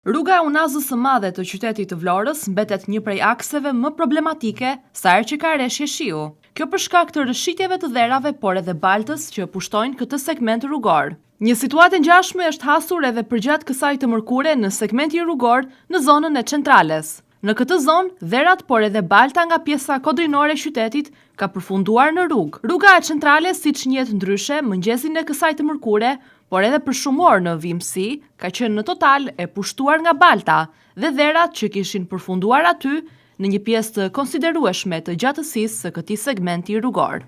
Rruga e Unazës së Madhe të qytetit të Vlorës mbetet një prej akseve më problematike sa herë që ka rreshje shiu. Kjo për shkak të rrëshitjeve të dherave, por edhe baltës që pushtojnë këtë segment rrugor. Një situatë ngjashme është hasur edhe përgjatë kësaj të mërkure në segmentin rrugor në zonën e Centrales. Në këtë zonë, dherat por edhe balta nga pjesa kodrinore e qytetit ka përfunduar në rrugë. Rruga e Centrales, siç njihet ndryshe, mëngjesin e kësaj të mërkure, por edhe për shumë orë në vimësi, ka qenë në total e pushtuar nga balta dhe dherat që kishin përfunduar aty në një pjesë të konsiderueshme të gjatësisë së këtij segmenti rrugor.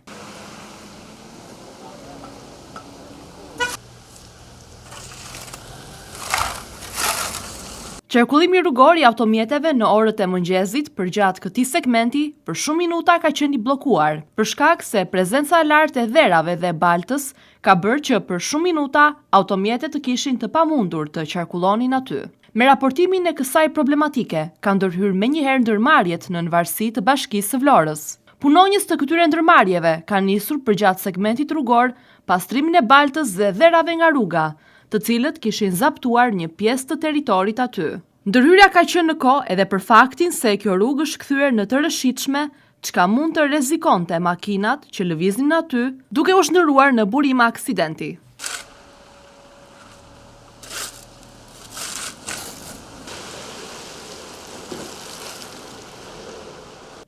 Qarkullimi rrugor i automjeteve në orët e mëngjesit përgjatë këtij segmenti për shumë minuta ka qenë i bllokuar, për shkak se prezenca e lartë e dherave dhe baltës ka bërë që për shumë minuta automjetet të kishin të pamundur të qarkullonin aty. Me raportimin e kësaj problematike, ka ndërhyrë menjëherë ndërmarrjet në varësi të Bashkisë së Vlorës. Punonjës të këtyre ndërmarrjeve kanë nisur përgjatë segmentit rrugor pastrimin e baltës dhe dherave nga rruga, të cilët kishin zaptuar një pjesë të territorit aty. Ndërhyrja ka qenë në kohë edhe për faktin se kjo rrugë është kthyer në të rrëshitshme, çka mund të rrezikonte makinat që lëviznin aty, duke u shndërruar në burim aksidenti.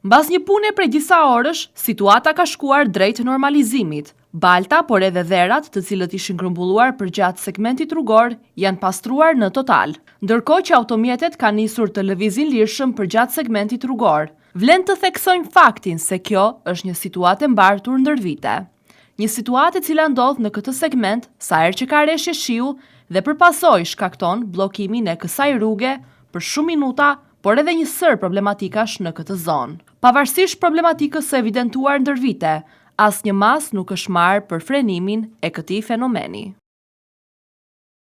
Mbas një pune prej disa orësh, situata ka shkuar drejt normalizimit. Balta, por edhe dherat, të cilët ishin grumbulluar përgjatë segmentit rrugor, janë pastruar në total, ndërkohë që automjetet kanë nisur të lëvizin lirshëm përgjatë segmentit rrugor. Vlen të theksojmë faktin se kjo është një situatë e mbartur ndër vite. Një situatë e cila ndodh në këtë segment sa herë që ka rreshje shiu dhe përpasoj shkakton bllokimin e kësaj rruge për shumë minuta, por edhe një sër problematikash në këtë zonë. Pavarësisht problematikës së evidentuar ndër vite, asnjë mas nuk është marrë për frenimin e këtij fenomeni.